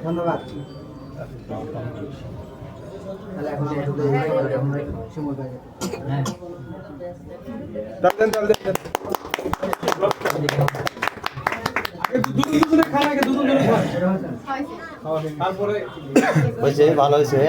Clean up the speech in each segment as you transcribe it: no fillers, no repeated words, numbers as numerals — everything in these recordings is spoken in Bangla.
ধন্যবাদ। ভালো হয়েছে।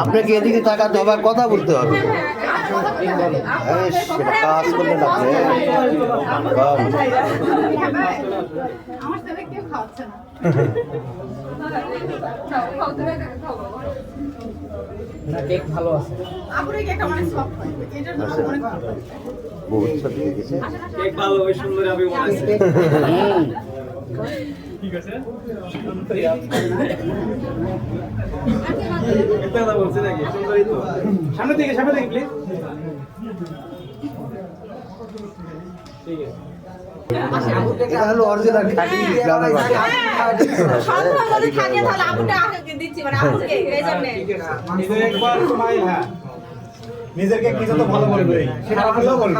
আপনাকে এদিকে তাকাতে হবে, কথা বলতে হবে, সেটা কাজ করলে লাগবে। ভালো আছে। ঠিক আছে সামনে থেকে প্লিজ। ঠিক আছে এটা হলো অরিজিনাল খাঁটি গ্রামের ভাষা। নিজেকে কিছু তো ভালো বলবে, সেটা ভালো বলবে,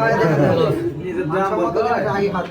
নিজের দাম বলতে আগে হাত